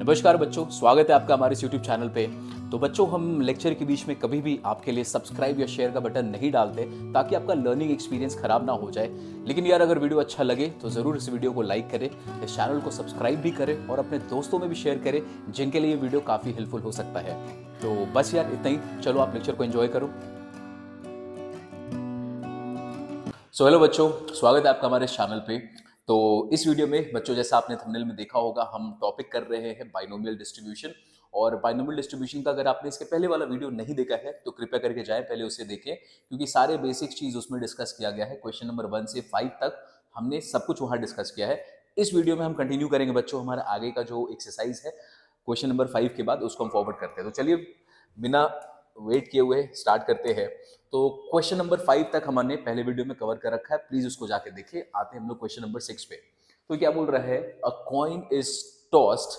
नमस्कार बच्चों, स्वागत है आपका हमारे इस YouTube चैनल पे। तो बच्चों, हम लेक्चर के बीच में कभी भी आपके लिए सब्सक्राइब या शेयर का बटन नहीं डालते ताकि आपका लर्निंग एक्सपीरियंस खराब ना हो जाए। लेकिन यार, अगर वीडियो अच्छा लगे तो ज़रूर इस वीडियो को लाइक करें, इस चैनल को सब्सक्राइब भी करें और अपने दोस्तों में भी शेयर करें जिनके लिए ये वीडियो काफ़ी हेल्पफुल हो सकता है। तो बस यार, इतना ही। चलो, आप लेक्चर को एंजॉय करो। हेलो बच्चों, स्वागत है आपका हमारे इस चैनल पे। तो इस वीडियो में बच्चों, जैसा आपने थंबनेल में देखा होगा, हम टॉपिक कर रहे हैं बाइनोमियल डिस्ट्रीब्यूशन। और बाइनोमियल डिस्ट्रीब्यूशन का अगर आपने इसके पहले वाला वीडियो नहीं देखा है तो कृपया करके जाएं, पहले उसे देखें, क्योंकि सारे बेसिक चीज उसमें डिस्कस किया गया है। क्वेश्चन नंबर 1 से 5 तक हमने सब कुछ वहां डिस्कस किया है। इस वीडियो में हम कंटिन्यू करेंगे बच्चों, हमारा आगे का जो एक्सरसाइज है क्वेश्चन नंबर 5 के बाद उसको हम फॉरवर्ड करते हैं। तो चलिए, बिना वेट किए हुए स्टार्ट करते हैं। तो क्वेश्चन नंबर 5 तक हमने पहले वीडियो में कवर कर रखा है, प्लीज उसको जाके देखिए। आते हैं हम लोग क्वेश्चन नंबर 6 पे। तो क्या बोल रहा है, अ कॉइन इज टॉस्ड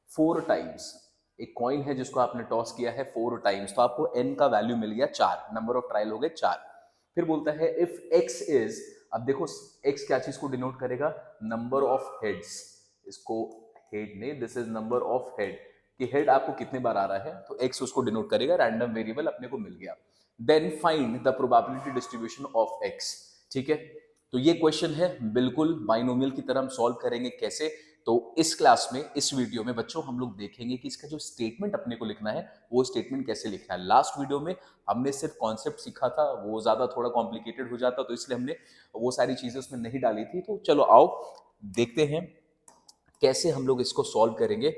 4 टाइम्स। एक कॉइन है जिसको आपने टॉस किया है 4 टाइम्स, तो आपको एन का वैल्यू मिल गया 4, नंबर ऑफ ट्रायल हो गए 4। फिर बोलता है इफ एक्स इज, अब देखो एक्स क्या चीज को डिनोट करेगा, नंबर ऑफ हेड्स। इसको हेड ने, this is number of head, कि हेड आपको कितने बार आ रहा है, तो एक्स उसको डिनोट करेगा, रैंडम वेरिएबल अपने को मिल गया। Then find the probability distribution of X. ठीक है, तो ये क्वेश्चन है बिल्कुल बाइनोमियल की तरह। हम सॉल्व करेंगे कैसे, तो इस क्लास में, इस वीडियो में बच्चों हम लोग देखेंगे कि इसका जो स्टेटमेंट अपने को लिखना है वो स्टेटमेंट कैसे लिखना है। लास्ट वीडियो में हमने सिर्फ कॉन्सेप्ट सीखा था, वो ज्यादा थोड़ा कॉम्प्लिकेटेड हो जाता, तो इसलिए हमने वो सारी चीजें उसमें नहीं डाली थी। तो चलो आओ देखते हैं कैसे हम लोग इसको सॉल्व करेंगे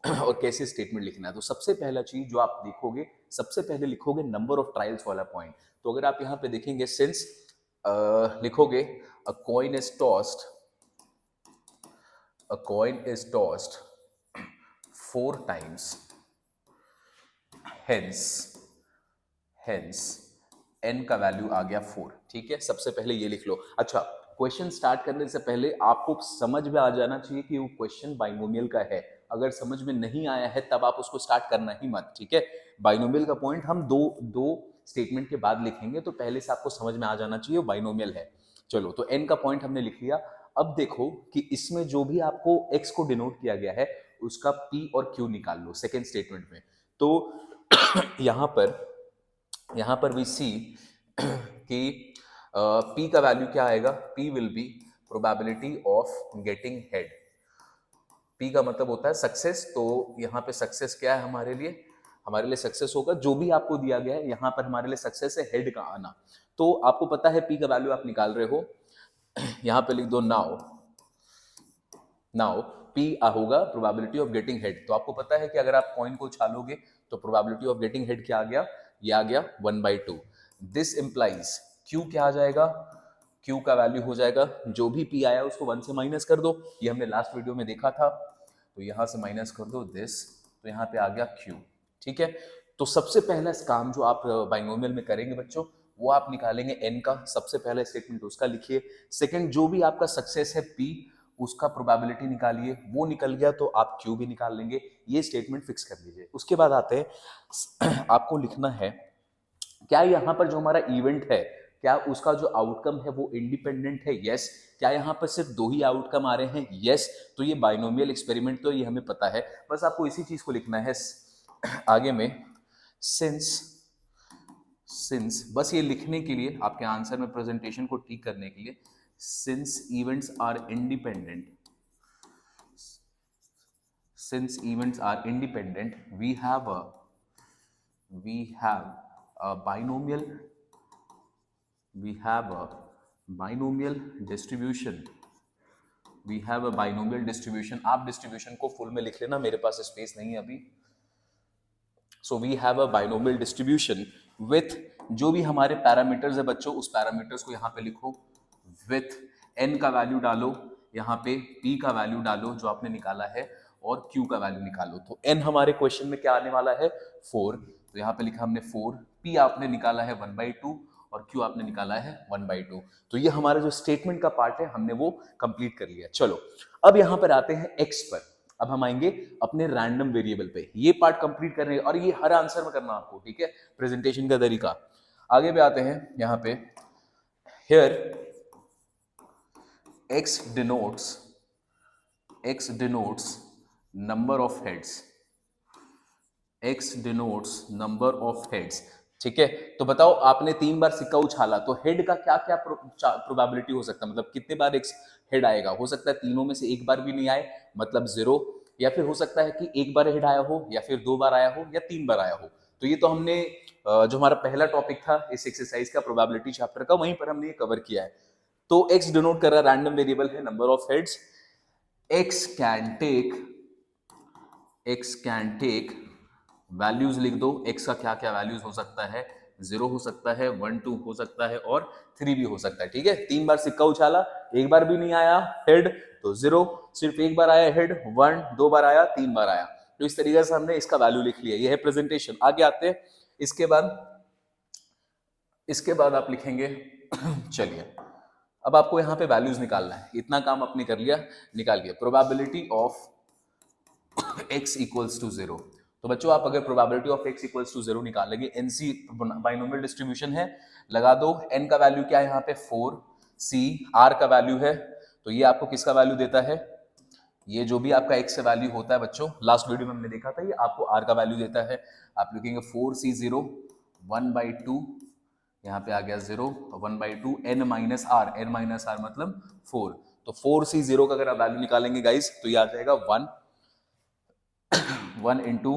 और कैसे स्टेटमेंट लिखना है। तो सबसे पहला चीज जो आप देखोगे, सबसे पहले लिखोगे नंबर ऑफ ट्रायल्स वाला पॉइंट। तो अगर आप यहां पे देखेंगे, सिंस लिखोगे a coin is tossed, a coin is tossed 4 times, hence hence n का वैल्यू आ गया 4। ठीक है, सबसे पहले ये लिख लो। अच्छा, क्वेश्चन स्टार्ट करने से पहले आपको समझ में आ जाना चाहिए कि वो क्वेश्चन बाइनोमियल का है। अगर समझ में नहीं आया है तब आप उसको स्टार्ट करना ही मत। ठीक है, बाइनोमियल का पॉइंट हम दो दो स्टेटमेंट के बाद लिखेंगे, तो पहले से आपको समझ में आ जाना चाहिए वो बाइनोमियल है। चलो, तो एन का पॉइंट हमने लिख लिया। अब देखो कि इसमें जो भी आपको एक्स को डिनोट किया गया है उसका पी और क्यू निकाल लो सेकेंड स्टेटमेंट में। तो यहां पर वी सी कि पी का वैल्यू क्या आएगा, P will be probability of getting head. P का मतलब होता है सक्सेस, तो यहाँ पे सक्सेस क्या है हमारे लिए, हमारे लिए सक्सेस होगा जो भी आपको दिया गया है। यहाँ पर हमारे लिए सक्सेस है हेड का आना। तो आपको पता है पी का वैल्यू आप निकाल रहे हो, यहाँ पे लिख दो नाउ। नाउ पी होगा प्रोबेबिलिटी ऑफ गेटिंग हेड। तो आपको पता है कि अगर आप कॉइन को उछालोगे तो प्रोबेबिलिटी ऑफ गेटिंग हेड क्या आ गया, ये आ गया 1/2। दिस इंप्लाइज क्यू क्या आ जाएगा, क्यू का वैल्यू हो जाएगा, जो भी पी आया उसको 1 से माइनस कर दो, ये हमने लास्ट वीडियो में देखा था। तो यहां से माइनस कर दो दिस, तो यहाँ पे आ गया क्यू। ठीक है, तो सबसे पहला काम जो आप बाइनोमियल में करेंगे बच्चों, वो आप निकालेंगे एन का। सबसे पहला स्टेटमेंट उसका लिखिए। सेकंड, जो भी आपका सक्सेस है पी, उसका प्रोबेबिलिटी निकालिए। वो निकल गया तो आप क्यू भी निकाल लेंगे। ये स्टेटमेंट फिक्स कर लीजिए। उसके बाद आते हैं, आपको लिखना है क्या यहाँ पर जो हमारा इवेंट है, क्या उसका जो आउटकम है वो इंडिपेंडेंट है, यस। क्या यहाँ पर सिर्फ 2 ही आउटकम आ रहे हैं, यस। तो ये बाइनोमियल एक्सपेरिमेंट, तो ये हमें पता है। बस आपको इसी चीज को लिखना है आगे में, सिंस सिंस बस ये लिखने के लिए, आपके आंसर में प्रेजेंटेशन को ठीक करने के लिए, since events are independent, since events are independent, we have a binomial, we have a binomial distribution, we have a binomial distribution। आप डिस्ट्रीब्यूशन को फुल में लिख लेना, मेरे पास स्पेस नहीं है अभी। So we have a binomial distribution with, जो भी हमारे पैरामीटर्स है बच्चों, उस पैरामीटर्स को यहाँ पे लिखो। विथ एन का वैल्यू डालो, यहाँ पे पी का वैल्यू डालो जो आपने निकाला है, और क्यू का वैल्यू निकालो। तो एन हमारे क्वेश्चन में क्या आने वाला है, 4। तो यहाँ पे लिखा हमने 4, पी आपने निकाला है 1/2 और क्यू आपने निकाला है 1/2। तो ये हमारा जो स्टेटमेंट का पार्ट है हमने वो कंप्लीट कर लिया। चलो, अब यहाँ पर आते हैं एक्स पर। अब हम आएंगे अपने रैंडम वेरिएबल पे। ये पार्ट कंप्लीट करने, और ये हर आंसर में करना आपको, ठीक है, प्रेजेंटेशन का तरीका। आगे पे आते हैं यहाँ पे, here x denotes number of heads, x denotes number of heads. ठीक है, तो बताओ आपने 3 बार सिक्का उछाला तो हेड का क्या क्या प्रोबेबिलिटी हो सकता है, मतलब कितने बार एक हेड आएगा। हो सकता है तीनों में से एक बार भी नहीं आए, मतलब 0, या फिर हो सकता है कि एक बार हेड आया हो, या फिर 2 बार आया हो, या 3 बार आया हो। तो ये तो हमने जो हमारा पहला टॉपिक था इस एक्सरसाइज का प्रोबेबिलिटी चैप्टर का, वहीं पर हमने ये कवर किया है। तो x डिनोट कर रहा रैंडम वेरिएबल है number of heads. x can take values लिख दो। x का क्या क्या वैल्यूज हो सकता है, 0 हो सकता है, 1 2 हो सकता है, और 3 भी हो सकता है। ठीक है, 3 बार सिक्का उछाला, एक बार भी नहीं आया हेड तो 0, सिर्फ एक बार आया हेड 1, 2 बार आया, 3 बार आया। तो इस तरीके से हमने इसका वैल्यू लिख लिया। ये है प्रेजेंटेशन। आगे आते हैं। इसके बाद आप लिखेंगे चलिए अब आपको यहां पे वैल्यूज निकालना है। इतना काम आपने कर लिया, निकाल लिया probability of x equals to 0। तो बच्चों आप अगर probability of x equals to 0 निकालेंगे, NC बाइनोमियल डिस्ट्रीब्यूशन है, लगा दो। n का वैल्यू क्या है यहाँ पे 4, c r का वैल्यू है, तो ये आपको किसका वैल्यू देता है, ये जो भी आपका x का वैल्यू होता है बच्चों, लास्ट वीडियो में हमने देखा था, ये आपको r का वैल्यू देता है। आप लिखेंगे 4c0 1/2, यहाँ पे आ गया 0, 1/2 n minus r, n minus r मतलब 4। तो 4c0 का अगर आप वैल्यू निकालेंगे गाइस तो ये आ जाएगा 1 इंटू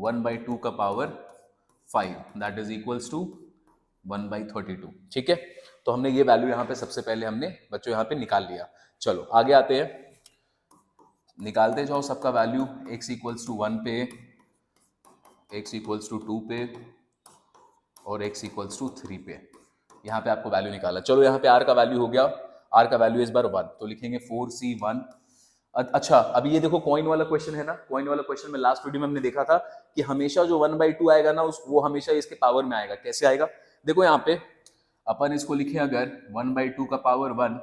1/2 का power 5, that is equals to 1/32। ठीक है, तो हमने ये वैल्यू यहाँ पे सबसे पहले हमने बच्चों यहाँ पे निकाल लिया। चलो आगे आते हैं, निकालते जाओ सबका वैल्यू। x इक्वल्स टू 1 पे, x इक्वल्स टू 2 पे, और x इक्वल्स टू 3 पे। यहाँ पे आपको वैल्यू निकाला। चलो यहाँ पे r का वैल्यू हो गया, r का वैल्यू इस बार 1, तो लिखेंगे 4c1। अच्छा, अभी ये देखो कॉइन वाला क्वेश्चन है ना, कॉइन वाला क्वेश्चन में लास्ट वीडियो में हमने देखा था कि हमेशा जो 1/2 आएगा ना वो हमेशा इसके पावर में आएगा। कैसे आएगा, देखो यहाँ पे अपन इसको लिखे अगर 1/2 का पावर 1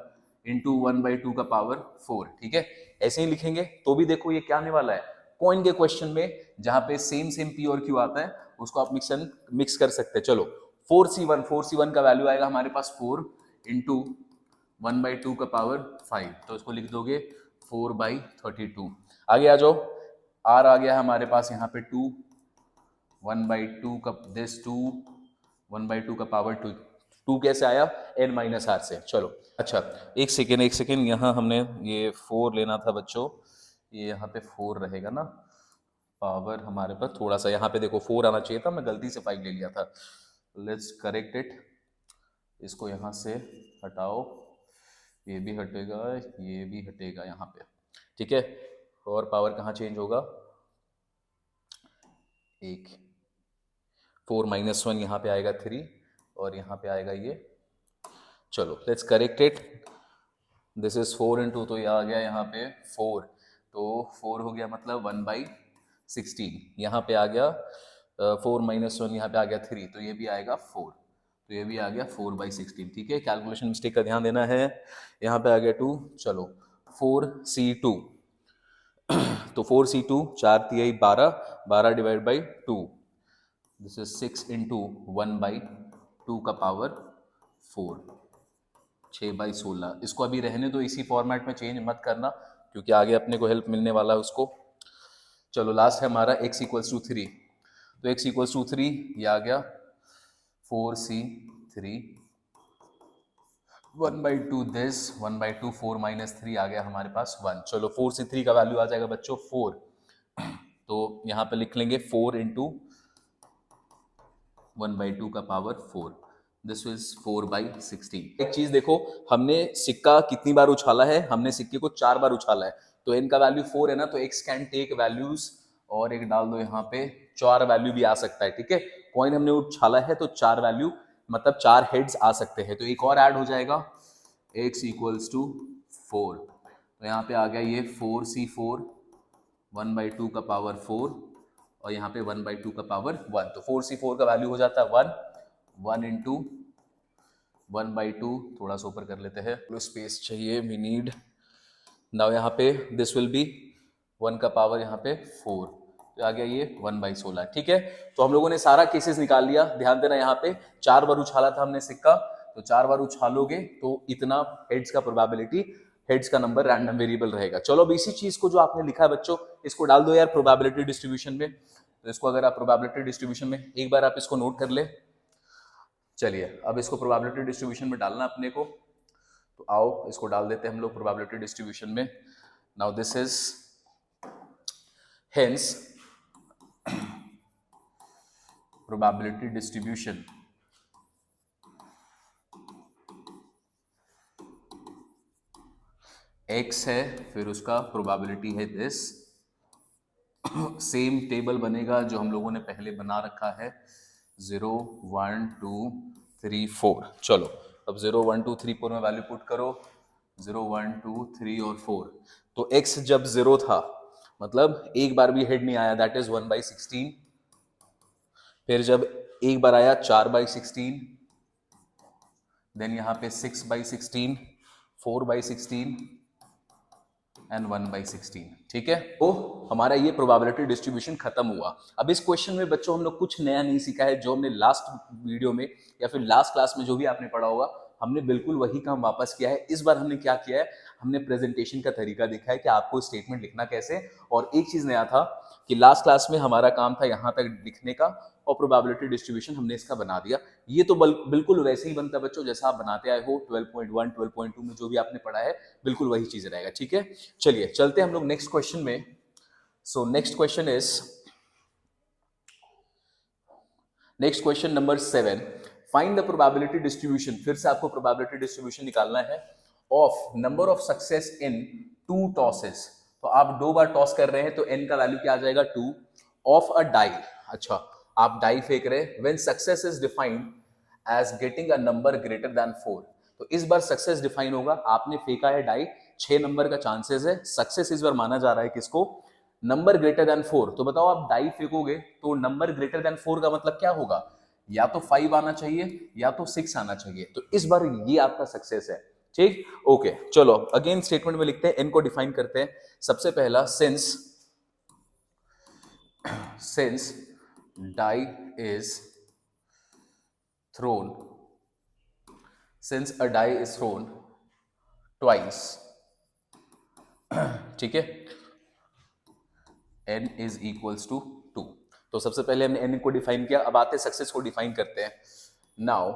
इंटू 1/2 का पावर 4। ठीक है, ऐसे ही लिखेंगे तो भी देखो ये क्या आने वाला है, कॉइन के क्वेश्चन में जहां पे सेम सेम p और q आता है उसको आप मिक्स कर सकते हैं। चलो 4c1 का वैल्यू आएगा हमारे पास 4 इंटू 1/2 का पावर 5, तो इसको लिख दोगे 4/32। आगे आ जाओ, r आ गया हमारे पास यहाँ पे 2, 1/2 का दिस 2, 1/2 का पावर 2 कैसे आया, n माइनस आर से। चलो अच्छा, एक सेकेंड, यहाँ हमने ये 4 लेना था बच्चों, ये यहाँ पे 4 रहेगा ना, पावर हमारे पास थोड़ा सा यहाँ पे देखो 4 आना चाहिए था, मैं गलती से 5 ले लिया था। लेट्स करेक्ट इट, इसको यहाँ से हटाओ, ये भी हटेगा, ये भी हटेगा यहाँ पे। ठीक है, और पावर कहाँ चेंज होगा, 1, 4 - 1 यहाँ पे आएगा 3, और यहाँ पे आएगा ये। चलो let's correct it, this is 4 into, तो ये आ गया यहाँ पे 4, तो 4 हो गया मतलब 1/16। यहाँ पे आ गया 4 - 1, यहाँ पे आ गया 3, तो ये भी आएगा 4, तो ये भी आ गया 4/16। ठीक है, कैलकुलेशन मिस्टेक का ध्यान देना है। यहाँ पे आ गया 2, चलो 4c2, तो 4c2 4 3 12, 12 divide by 2, this is 6 into 1/2 का पावर 4, 6/16। इसको अभी रहने दो इसी फॉर्मेट में, चेंज मत करना क्योंकि आगे अपने को हेल्प मिलने वाला है उसको। चलो लास्ट है हमारा x इक्वल्स टू 3, तो x इक्वल्स टू 3 ये आ गया 4c3, 1/2 दिस, 1/2 4 - 3 आ गया हमारे पास 1। चलो 4c3 का वैल्यू आ जाएगा बच्चों 4, तो यहाँ पे लिख लेंगे 4 इंटू 1/2 का पावर 4, दिस इज 4/16। एक चीज देखो, हमने सिक्का कितनी बार उछाला है, हमने सिक्के को 4 बार उछाला है, तो n का वैल्यू 4 है ना, तो x कैन टेक वैल्यूज, और एक डाल दो यहाँ पे 4 वैल्यू भी आ सकता है। ठीक है, कॉइन हमने उछाला है तो 4 वैल्यू मतलब 4 हेड्स आ सकते हैं, तो एक और ऐड हो जाएगा x इक्वल्स टू 4, तो यहाँ पे आ गया ये 4c4 1/2 का पावर 4, और यहाँ पे 1/2 का पावर 1, तो 4c4 का वैल्यू हो जाता है 1 इंटू 1/2, थोड़ा सा ऊपर कर लेते हैं, स्पेस चाहिए, वी नीड। नाउ यहाँ पे दिस विल बी 1 का पावर यहाँ पे 4, तो आ गया ये 1/16। ठीक है, तो हम लोगों ने सारा केसेस निकाल लिया। ध्यान देना यहाँ पे 4 बार उछाला था हमने सिक्का, तो 4 बार उछालोगे तो इतना हेड्स का प्रोबेबिलिटी हेड्स का नंबर रैंडम वेरिएबल रहेगा। चलो अब इसी चीज को जो आपने लिखा है बच्चों, इसको डाल दो यार प्रोबेबिलिटी डिस्ट्रीब्यूशन में। तो इसको अगर आप प्रोबेबिलिटी डिस्ट्रीब्यूशन में एक बार आप इसको नोट कर ले। चलिए अब इसको प्रोबेबिलिटी डिस्ट्रीब्यूशन में डालना अपने को, तो आओ इसको डाल देते हैं हम लोग प्रोबेबिलिटी डिस्ट्रीब्यूशन में। Now this is hence probability distribution x है, फिर उसका प्रोबेबिलिटी है दिस। सेम टेबल बनेगा जो हम लोगों ने पहले बना रखा है, 0 1 2 3 4। चलो अब 0 1 2 3 4 में वैल्यू पुट करो, 0 1 2 3 और 4। तो x जब 0 था मतलब एक बार भी हेड नहीं आया, दैट इज 1/16। फिर जब एक बार आया 4/16, देन यहाँ पे 6/16, 4/16 एंड 1/16। ठीक है, तो हमारा ये प्रोबेबिलिटी डिस्ट्रीब्यूशन खत्म हुआ। अब इस क्वेश्चन में बच्चों हम लोग कुछ नया नहीं सीखा है, जो हमने लास्ट वीडियो में या फिर लास्ट क्लास में जो भी आपने पढ़ा होगा, हमने बिल्कुल वही काम वापस किया है। इस बार हमने क्या किया है, हमने प्रेजेंटेशन का तरीका देखा है कि आपको स्टेटमेंट लिखना कैसे। और एक चीज नया था कि लास्ट क्लास में हमारा काम था यहाँ तक लिखने का, और प्रोबेबिलिटी डिस्ट्रीब्यूशन हमने इसका बना दिया। ये तो बिल्कुल वैसे ही बनता है बच्चों जैसा आप बनाते आए हो 12.1 12.2 में, जो भी आपने पढ़ा है बिल्कुल वही चीज रहेगा। ठीक है, चलिए चलते हैं हम लोग नेक्स्ट क्वेश्चन में। So next question number 7, find the probability distribution. फिर से आपको प्रोबेबिलिटी डिस्ट्रीब्यूशन निकालना है of number of success in 2 tosses. तो आप 2 बार टॉस कर रहे हैं तो n का वैल्यू क्या आ जाएगा 2, ऑफ अ डाई। अच्छा, आप डाई फेंक रहे हैं, when success is defined as getting a number greater than 4। तो इस बार सक्सेस डिफाइन होगा, आपने फेंका है डाई, 6 नंबर का चांसेस है, सक्सेस इस बार माना जा रहा है किसको, नंबर ग्रेटर देन 4। तो बताओ आप डाई फेंकोगे तो नंबर ग्रेटर देन 4 का मतलब क्या होगा, या तो 5 आना चाहिए या तो 6 आना चाहिए। तो इस बार ये आपका सक्सेस है। ठीक, ओके, चलो अगेन स्टेटमेंट में लिखते हैं, एन को डिफाइन करते हैं। सबसे पहला, since die is thrown, since a die is thrown twice, ठीक है, n is equals to 2। तो सबसे पहले हमने n को डिफाइन किया, अब आते सक्सेस को डिफाइन करते हैं। Now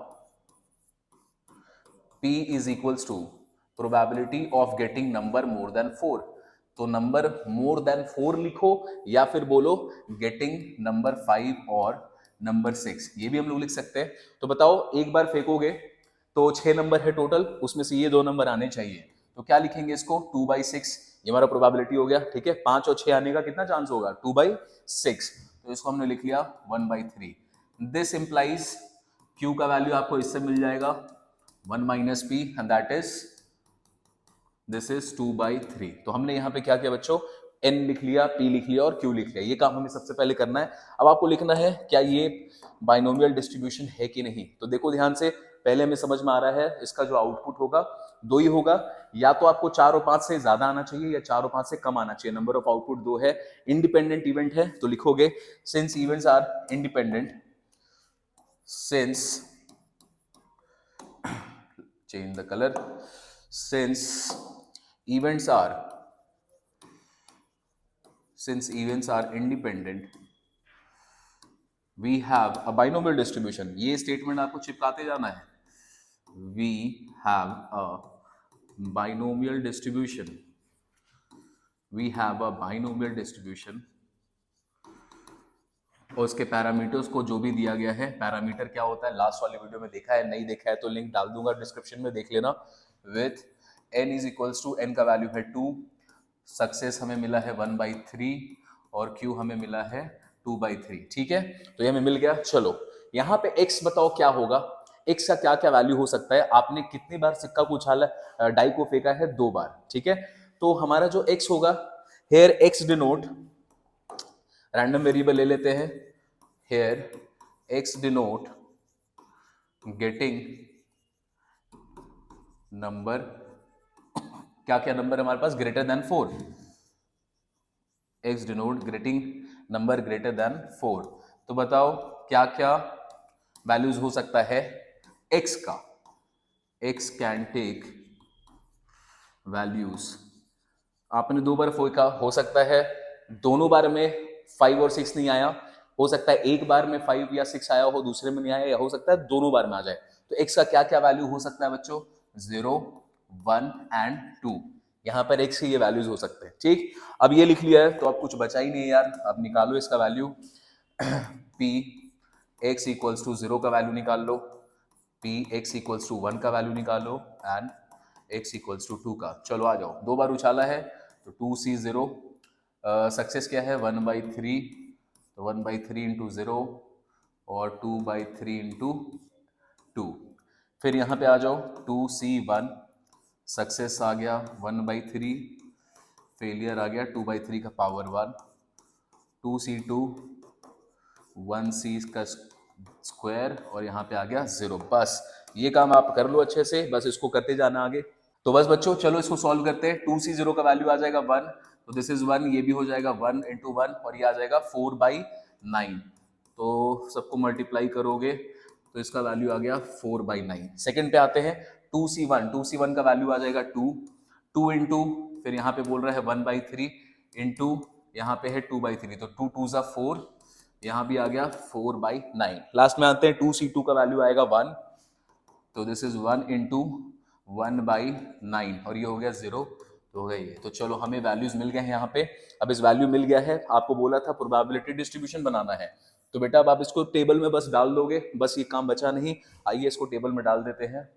p is equals to probability of getting number more than 4। तो नंबर मोर देन 4 लिखो, या फिर बोलो गेटिंग नंबर 5 और नंबर 6, ये भी हम लोग लिख सकते हैं। तो बताओ एक बार फेंकोगे तो 6 नंबर है टोटल, उसमें से ये 2 नंबर आने चाहिए, तो क्या लिखेंगे इसको 2/6, ये हमारा प्रोबेबिलिटी हो गया। ठीक है, 5 और 6 आने का कितना चांस होगा 2/6, तो इसको हमने लिख लिया 1/3। दिस इंप्लाइज q का वैल्यू आपको इससे मिल जाएगा 1 - p and that is this is 2/3। तो हमने यहाँ पे क्या किया बच्चों, n लिख लिया, p लिख लिया और q लिख लिया। ये काम हमें सबसे पहले करना है। अब आपको लिखना है क्या ये बाइनोमियल डिस्ट्रीब्यूशन है कि नहीं। तो देखो ध्यान से, पहले हमें समझ में आ रहा है इसका जो आउटपुट होगा 2 ही होगा, या तो आपको 4 और 5 से ज्यादा आना चाहिए या 4 और 5 से कम आना चाहिए। नंबर ऑफ आउटपुट 2 है, इंडिपेंडेंट इवेंट है, तो लिखोगे since events are independent, since change the color, since events are independent, we have a binomial distribution। ये स्टेटमेंट आपको चिपकाते जाना है, we have a binomial distribution, we have a binomial distribution। और उसके पैरामीटर्स को जो भी दिया गया है, पैरामीटर क्या होता है लास्ट वाली वीडियो में देखा है, नहीं देखा है तो लिंक डाल दूंगा डिस्क्रिप्शन में, देख लेना। With n is equals to, n का वैल्यू है 2, सक्सेस हमें मिला है 1/3 और q हमें मिला है 2/3। ठीक है, तो ये हमें मिल गया। चलो यहाँ पे x बताओ क्या होगा, x का क्या क्या वैल्यू हो सकता है। आपने कितनी बार सिक्का को उछाला, डाई को फेंका है 2 बार। ठीक है, तो हमारा जो x होगा, here x denote, random variable ले लेते हैं, here x denote getting number, क्या क्या नंबर है हमारे पास greater than 4, x denote getting number greater than 4। तो बताओ क्या क्या वैल्यूज हो सकता है x का। x कैन टेक वैल्यूज आपने 2 बार फेंका, हो सकता है दोनों बार में 5 और 6 नहीं आया, हो सकता है एक बार में 5 या 6 आया हो, दूसरे में नहीं आया, या हो सकता है दोनों बार में आ जाए। तो x का क्या क्या वैल्यू हो सकता है बच्चों? 0, 1 एंड 2। यहाँ पर x के ये वैल्यूज हो सकते हैं। ठीक, अब ये लिख लिया है तो अब कुछ बचा ही नहीं यार। अब निकालो इसका value p x equals to 0 का वैल्यू निकाल लो, p x इक्वल्स टू 1 का वैल्यू निकालो एंड x इक्वल्स टू 2 का। चलो आ जाओ, 2 बार उछाला है तो 2c 0, सक्सेस क्या है 1/3, तो 1/3 इंटू 0 और 2/3 इंटू 2। फिर यहाँ पे आ जाओ 2c1, सक्सेस आ गया 1/3, फेलियर आ गया 2/3 का पावर 1, 2c2 1c का स्क्वायर और यहाँ पे आ गया 0। बस ये काम आप कर लो अच्छे से, बस इसको करते जाना आगे। तो बस बच्चों चलो इसको सॉल्व करते हैं। 2c0 का वैल्यू आ जाएगा 1, तो दिस इज 1, ये भी हो जाएगा 1 इंटू 1 और ये आ जाएगा 4/9। तो सबको मल्टीप्लाई करोगे तो इसका वैल्यू आ गया 4/9। सेकंड पे आते हैं 2c1 का वैल्यू आ जाएगा 2, 2 इंटू फिर यहाँ पे बोल रहा है 1/3 इंटू यहाँ पे है 2/3, तो 2 2 4, यहाँ भी आ गया 4/9। लास्ट में आते हैं 2c2 का वैल्यू आएगा 1, तो दिस इज 1 इंटू 1/9 और ये हो गया 0, तो हो गया ये। तो चलो हमें वैल्यूज मिल गए हैं यहाँ पे। अब इस वैल्यू मिल गया है, आपको बोला था प्रोबेबिलिटी डिस्ट्रीब्यूशन बनाना है, तो बेटा अब आप इसको टेबल में बस डाल दोगे, बस ये काम बचा नहीं। आइए इसको टेबल में डाल देते हैं।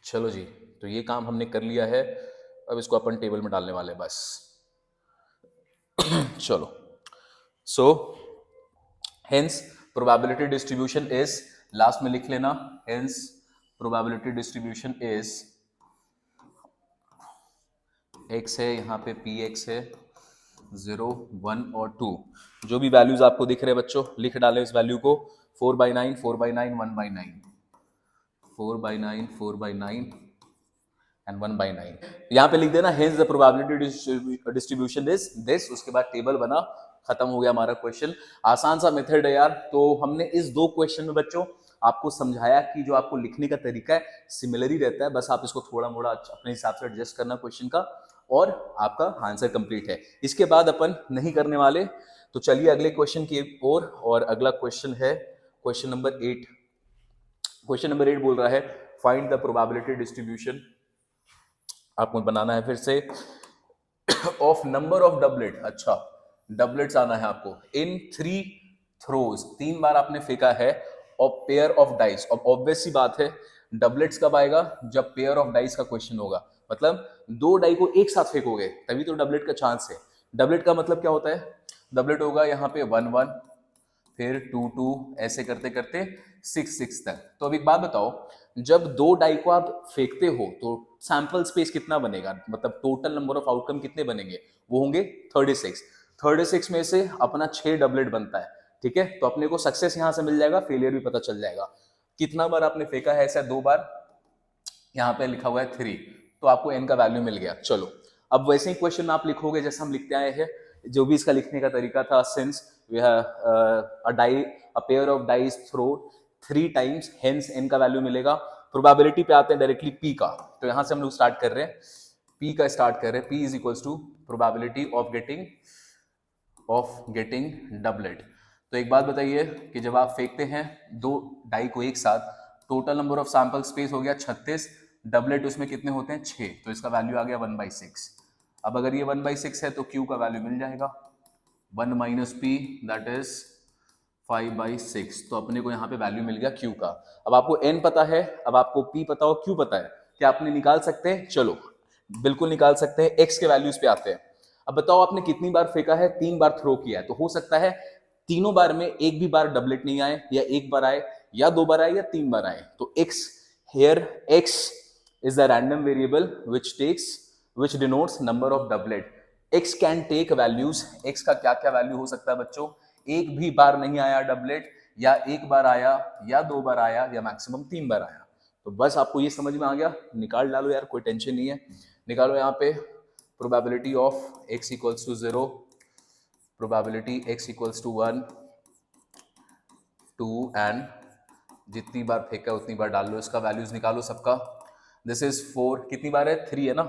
चलो जी, तो ये काम हमने कर लिया है, अब इसको अपन टेबल में डालने वाले बस। चलो, so hence probability distribution is, last में लिख लेना, hence probability distribution is x है, यहाँ पे पी एक्स है 0, 1 और 2। जो भी वैल्यूज आपको दिख रहे हैं बच्चों लिख डाले इस वैल्यू को, 4/9, 4/9, 1/9, 4/9, 4/9 एंड 1/9। यहाँ पे लिख देना hence the probability distribution is this, उसके बाद टेबल बना, खत्म हो गया हमारा क्वेश्चन। आसान सा मेथड है यार। तो हमने इस 2 क्वेश्चन में बच्चों आपको समझाया कि जो आपको लिखने का तरीका है सिमिलर ही रहता है, बस आप इसको थोड़ा मोड़ा अपने हिसाब से एडजस्ट करना क्वेश्चन का और आपका आंसर कंप्लीट है। इसके बाद अपन नहीं करने वाले, तो चलिए अगले क्वेश्चन की ओर। और अगला क्वेश्चन है क्वेश्चन नंबर 8। क्वेश्चन नंबर 8 बोल रहा है फाइंड द प्रोबेबिलिटी डिस्ट्रीब्यूशन, आपको बनाना है फिर से, ऑफ नंबर ऑफ डबलेट। अच्छा, डबलेट्स आना है आपको इन 3 थ्रोज, 3 बार आपने फेंका है, और पेयर ऑफ डाइस। अब ऑब्वियस सी बात है डबलेट्स कब आएगा? जब पेयर ऑफ डाइस का क्वेश्चन होगा, मतलब 2 डाई को एक साथ फेंकोगे तभी तो डबलेट का चांस है। डबलेट का मतलब क्या होता है? डबलेट होगा यहाँ पे 1 1, फिर 2 2, ऐसे करते करते 6 6 तक। तो अब एक बात बताओ, जब 2 डाई को आप फेंकते हो तो सैंपल स्पेस कितना बनेगा, मतलब टोटल नंबर ऑफ आउटकम कितने बनेंगे? वो होंगे 36। 36 में से अपना 6 डबलेट बनता है, ठीक है? तो अपने को सक्सेस यहां से मिल जाएगा, फेलियर भी पता चल जाएगा। कितना बार आपने फेंका है? ऐसा 2 बार, यहाँ पे लिखा हुआ है 3, तो आपको n का वैल्यू मिल गया। चलो अब वैसे ही क्वेश्चन आप लिखोगे जैसे हम लिखते आए हैं, जो भी इसका लिखने का तरीका था, since we have a pair of dice throw 3 times, hence n का वैल्यू मिलेगा। प्रोबेबिलिटी पे आते हैं डायरेक्टली p का, तो यहां से हम लोग स्टार्ट कर रहे हैं, p का स्टार्ट कर रहे हैं। p is equals to probability of getting doublet. तो एक बात बताइए कि जब आप फेंकते हैं 2 डाई को एक साथ, total number of sample space हो गया 36, डबलेट उसमें कितने होते हैं? 6, तो इसका वैल्यू आ गया 1/6। अब अगर ये 1/6 है तो q का वैल्यू मिल जाएगा 1 माइनस पी, दैट इज 5/6। तो अपने को यहाँ पे वैल्यू मिल गया q का। अब आपको n पता है, अब आपको p पता हो, q पता है, क्या आपने निकाल सकते हैं? चलो बिल्कुल निकाल सकते हैं। x के वैल्यूज पे आते हैं। अब बताओ आपने कितनी बार फेंका है? 3 बार थ्रो किया है, तो हो सकता है तीनों बार में एक भी बार डबलेट नहीं आए, या एक बार आए, या 2 बार आए, या 3 बार आए। तो x here, x is the random variable which denotes number of doublet. x can take values, x का क्या क्या वैल्यू हो सकता है बच्चों? एक भी बार नहीं आया डबलेट, या एक बार आया, या 2 बार आया, या मैक्सिमम 3 बार आया। तो बस आपको ये समझ में आ गया, निकाल डालो यार, कोई टेंशन नहीं है। निकालो यहाँ पे probability of x equals to 0, probability x equals to 1, 2 and जितनी बार फेंका उतनी बार डाल लो, इसका वैल्यूज निकालो सबका। दिस इज 4, कितनी बार है, 3 है ना,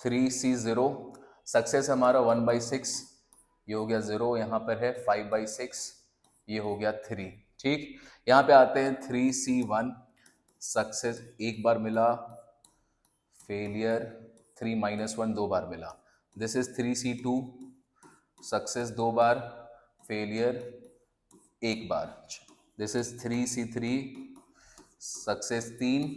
3C0, सक्सेस हमारा 1/6, ये हो गया 0, यहाँ पर है 5/6, ये हो गया 3, ठीक। यहाँ पे आते हैं 3C1, सक्सेस एक बार मिला, फेलियर 3 - 1 दो बार मिला, दिस इज 3C2, सक्सेस दो बार, फेलियर एक बार, this is 3C3, success 3,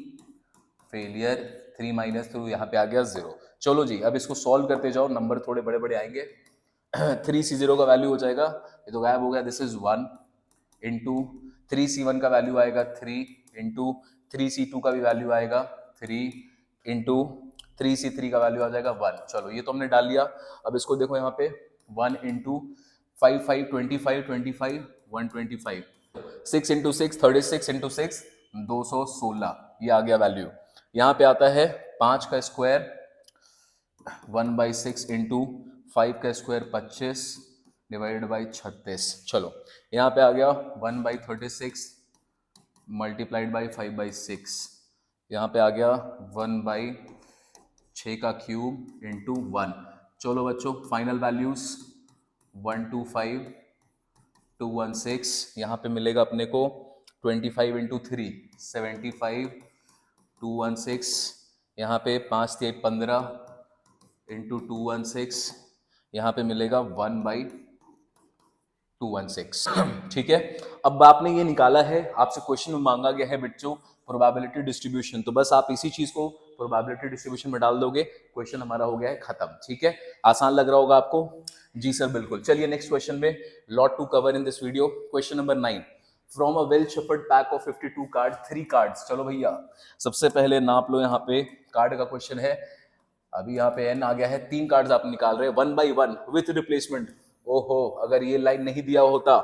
failure 3 - 2, यहाँ पे आ गया 0। चलो जी, अब इसको सॉल्व करते जाओ, नंबर थोड़े बड़े बड़े आएंगे। 3C0 का वैल्यू हो जाएगा, ये तो गायब हो गया, दिस इज 1 इंटू 3C1 का वैल्यू आएगा 3 इंटू 3C2 का भी वैल्यू आएगा 3 इंटू 3C3 का वैल्यू आ जाएगा 1। चलो ये तो हमने डाल लिया। अब इसको देखो यहाँ पे 1 इंटू 5 5 25 25 125, 6 इंटू 6 36 इंटू 6 216, ये आ गया वैल्यू। यहाँ पे आता है 5 का स्क्वायर 1/6 इंटू 5 का स्क्वायर 25 डिवाइडेड बाई 36। चलो यहाँ पे आ गया 1/36 मल्टीप्लाइड बाई 5/6, यहाँ पे आ गया 1/6 का क्यूब इंटू 1। चलो बच्चों फाइनल वैल्यूज 125 216, यहाँ पे मिलेगा अपने को 25 इंटू 3 75 216, यहाँ पे 5 3 15 इंटू 216, यहाँ पे मिलेगा 1/216। ठीक है, अब आपने ये निकाला है, आपसे क्वेश्चन में मांगा गया है बच्चों प्रोबेबिलिटी डिस्ट्रीब्यूशन, तो बस आप इसी चीज को प्रोबेबिलिटी डिस्ट्रीब्यूशन में डाल दोगे, क्वेश्चन हमारा हो गया है खत्म। ठीक है, आसान लग रहा होगा आपको? जी सर बिल्कुल। चलिए नेक्स्ट क्वेश्चन में, lot to cover in this video. Question number 9, from a well shuffled pack of 52 card 3 cards. चलो भैया सबसे पहले नाप लो, यहाँ पे कार्ड का क्वेश्चन है। अभी यहाँ पे एन आ गया है, 3 कार्ड्स आप निकाल रहे हैं 1 by 1 विथ रिप्लेसमेंट। ओहो, अगर ये लाइन नहीं दिया होता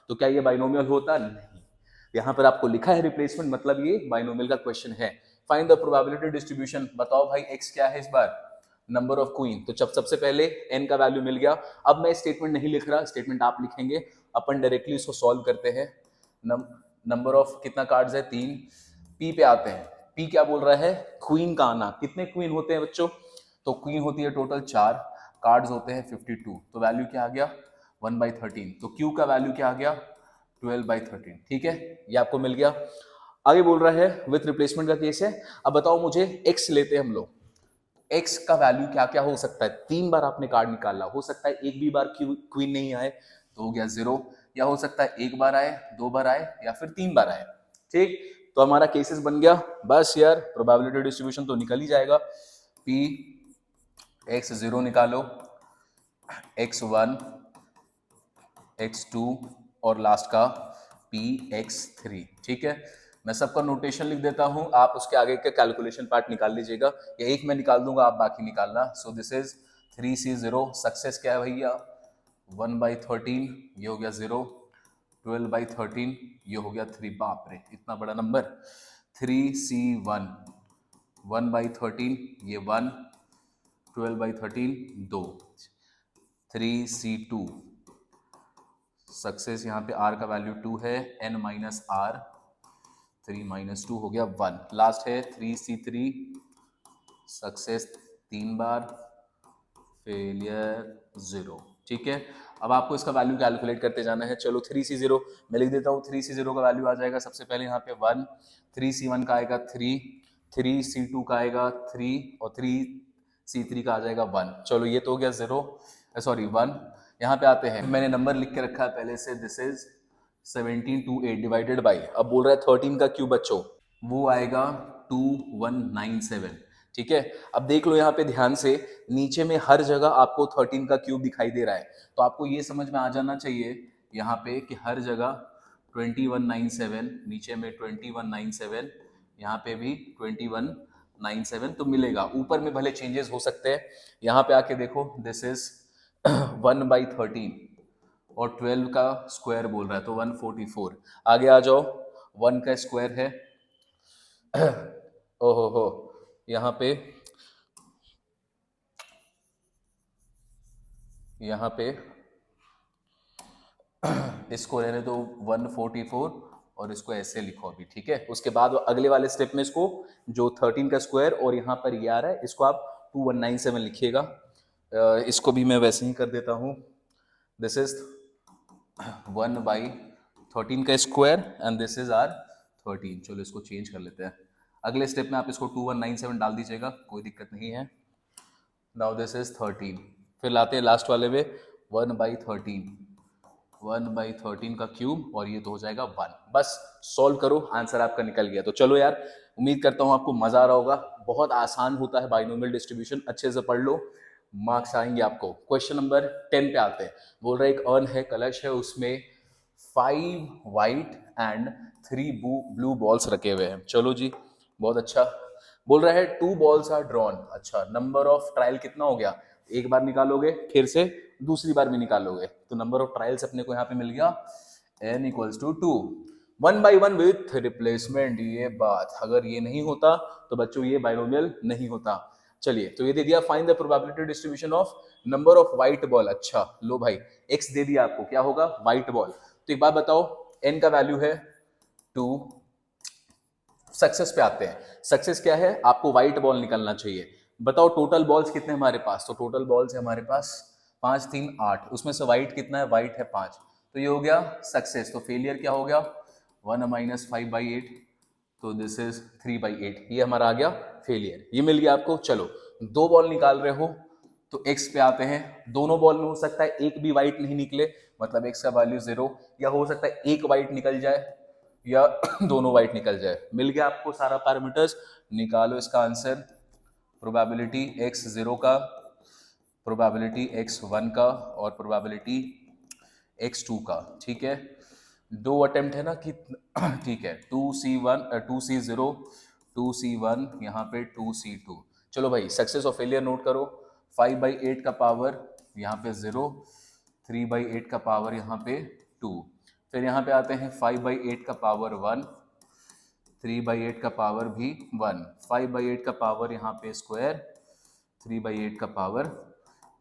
तो क्या ये बाइनोमियल होता? नहीं, यहाँ पर आपको लिखा है रिप्लेसमेंट, मतलब ये बाइनोमियल का क्वेश्चन है। Find the probability distribution. बताओ भाई एक्स क्या है इस बार? Number of queen. तो जब सबसे पहले एन का वैल्यू मिल गया, अब मैं स्टेटमेंट नहीं लिख रहा, स्टेटमेंट आप लिखेंगे, अपन डायरेक्टली इसको सॉल्व करते हैं। नंबर ऑफ कितना कार्ड्स है? 3। पी पे आते हैं, पी क्या बोल रहा है? क्वीन का आना। कितने क्वीन होते हैं बच्चों? तो क्वीन होती है टोटल 4, कार्ड्स होते हैं 52, तो वैल्यू क्या आ गया? 1/13। तो क्यू का वैल्यू क्या आ गया? 12/13। ठीक है, ये आपको मिल गया। आगे बोल रहा है विथ रिप्लेसमेंट का केस है। अब बताओ मुझे, एक्स लेते हैं हम लोग, एक्स का वैल्यू क्या क्या हो सकता है? 3 बार आपने कार्ड निकाला, हो सकता है एक भी बार क्वीन नहीं आए तो हो गया 0, या हो सकता है एक बार आए, 2 बार आए, या फिर 3 बार आए। ठीक, तो हमारा केसेस बन गया। बस यार प्रोबेबिलिटी डिस्ट्रीब्यूशन तो निकल ही जाएगा। पी x0 निकालो, x1 x2 और लास्ट का px3। ठीक है, मैं सबका नोटेशन लिख देता हूं, आप उसके आगे का कैलकुलेशन पार्ट निकाल लीजिएगा, या एक मैं निकाल दूंगा, आप बाकी निकालना। So this is 3C0, success क्या है भैया? 1/13, ये हो गया 0, 12/13, ये हो गया 3। बाप रे इतना बड़ा नंबर। 3C1 1/13, ये 1, 12/13 2, 3C2 सक्सेस, यहाँ पे r का वैल्यू 2 है, n - r, 3 - 2 हो गया 1। लास्ट है 3C3 सक्सेस 3 बार, फेलियर 0। ठीक है, अब आपको इसका वैल्यू कैलकुलेट करते जाना है। चलो 3C0 मैं लिख देता हूँ, 3C0 का वैल्यू आ जाएगा सबसे पहले यहाँ पे 1, 3C1 का आएगा 3, 3C2 का आएगा 3, और 3C3 का आ जाएगा 1। चलो ये तो हो गया 0, सॉरी 1। यहाँ पे आते हैं, मैंने नंबर लिख के रखा है पहले से, दिस इज 17 2 8 डिवाइडेड बाई, अब बोल रहा है 13 का क्यूब बच्चों, वो आएगा 2197। ठीक है, अब देख लो यहाँ पे ध्यान से, नीचे में हर जगह आपको 13 का क्यूब दिखाई दे रहा है, तो आपको ये समझ में आ जाना चाहिए यहाँ पे कि हर जगह 2197, नीचे में 2197, यहाँ पे भी 2197 तो मिलेगा। ऊपर में भले चेंजेस हो सकते हैं, यहाँ पे आके देखो, दिस इज 1/13 और 12 का स्क्वायर बोल रहा है तो 144। आगे आ जाओ, 1 का स्क्वायर है, ओहो हो, यहाँ पे इसको रहने दो 144, और इसको ऐसे लिखो अभी, ठीक है। उसके बाद अगले वाले स्टेप में इसको जो 13 का स्क्वायर और यहाँ पर ये आ रहा है इसको आप 2197 लिखिएगा। इसको भी मैं वैसे ही कर देता हूँ। दिस इज 1/13 का square and this is r 13। चलो इसको चेंज कर लेते हैं। अगले स्टेप में आप इसको 2197 डाल दीजिएगा, कोई दिक्कत नहीं है। Now this is 13। फिर लाते हैं लास्ट वाले में 1/13, 1/13 का क्यूब और ये तो हो जाएगा 1। बस सॉल्व करो, आंसर आपका निकल गया। तो चलो यार, उम्मीद करता हूँ आपको मजा आ रहा होगा। बहुत आसान होता है बाइनोमियल डिस्ट्रीब्यूशन, अच्छे से पढ़ लो, मार्क्स आएंगे आपको। क्वेश्चन नंबर 10 पे आते हैं। बोल रहे एक अर्न है, कलश है, उसमें 5 वाइट एंड 3 ब्लू बॉल्स रखे हुए हैं। चलो जी, बहुत अच्छा। बोल रहा है 2 बॉल्स आर ड्रॉन। अच्छा, नंबर ऑफ ट्रायल कितना हो गया? एक बार निकालोगे फिर से दूसरी बार भी निकालोगे, तो नंबर ऑफ ट्रायल्स अपने को यहाँ पे मिल गया n = 2, 1/1 विथ रिप्लेसमेंट। ये बात अगर ये नहीं होता तो बच्चों ये बाइनोमियल नहीं होता। चलिए, तो ये दे दिया, find the probability distribution of number of white ball. अच्छा लो भाई, x दे दिया आपको, क्या होगा? White ball. तो एक बात बताओ, n का वैल्यू है 2। सक्सेस पे आते हैं। सक्सेस क्या है? आपको व्हाइट बॉल निकलना चाहिए। बताओ टोटल बॉल्स कितने हमारे पास? तो टोटल बॉल्स है हमारे पास 5 3 8, उसमें से व्हाइट कितना है? व्हाइट है 5, तो ये हो गया सक्सेस। तो फेलियर क्या हो गया? 1 - 5/8, तो दिस इज 3/8। ये हमारा आ गया फेलियर, ये मिल गया आपको। चलो, 2 बॉल निकाल रहे हो तो x पे आते हैं। दोनों बॉल में हो सकता है एक भी व्हाइट नहीं निकले, मतलब x का वैल्यू 0, या हो सकता है एक व्हाइट निकल जाए या दोनों व्हाइट निकल जाए। मिल गया आपको सारा पैरामीटर्स, निकालो इसका आंसर। प्रोबेबिलिटी x0 का, प्रोबेबिलिटी x1 का और प्रोबेबिलिटी x2 का, ठीक है। 2 अटेम्प्ट है ना कि ठीक है। 2C1 2C0 2C1, यहाँ पे 2C2। चलो भाई, सक्सेस और फेलियर नोट करो। 5/8 का पावर यहाँ पे 0, 3/8 का पावर यहाँ पे 2। फिर यहाँ पे आते हैं 5/8 का पावर 1, 3/8 का पावर भी 1, 5/8 का पावर यहाँ पे स्क्वायर, 3/8 का पावर।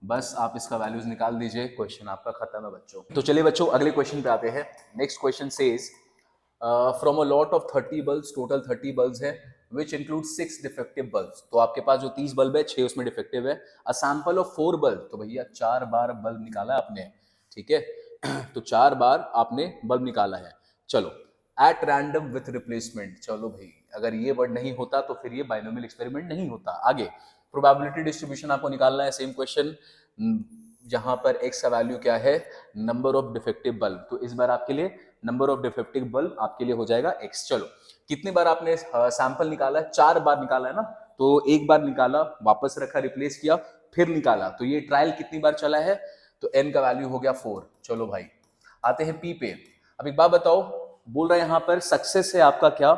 बस आप इसका वैल्यूज निकाल दीजिए, क्वेश्चन आपका खत्म है बच्चों। तो चलिए बच्चों, अगले क्वेश्चन पे आते हैं। Next question says from a lot of 30 bulbs, total 30 bulbs है, विच इंक्लूड 6 डिफेक्टिव बल्ब्स। तो आपके पास जो 30 बल्ब है, 6 उसमें डिफेक्टिव है। अ सैंपल ऑफ 4 बल्ब, तो भैया 4 बार बल्ब निकाला आपने, ठीक है। तो 4 बार आपने बल्ब निकाला है। चलो, एट रैंडम विथ रिप्लेसमेंट। चलो भाई, अगर ये वर्ड नहीं होता तो फिर ये बाइनोमियल एक्सपेरिमेंट नहीं होता। आगे प्रोबेबिलिटी डिस्ट्रीब्यूशन आपको निकालना है, सेम क्वेश्चन, जहां पर x का वैल्यू क्या है? Number of defective bulb. तो इस बार आपके लिए नंबर ऑफ डिफेक्टिव बल्ब आपके लिए हो जाएगा x। चलो, कितनी बार आपने सैंपल निकाला है? 4 बार निकाला है ना। तो एक बार निकाला, वापस रखा, रिप्लेस किया, फिर निकाला, तो ये ट्रायल कितनी बार चला है? तो n का वैल्यू हो गया 4। चलो भाई, आते हैं p पे। अब एक बात बताओ, बोल रहा है यहाँ पर सक्सेस है आपका, क्या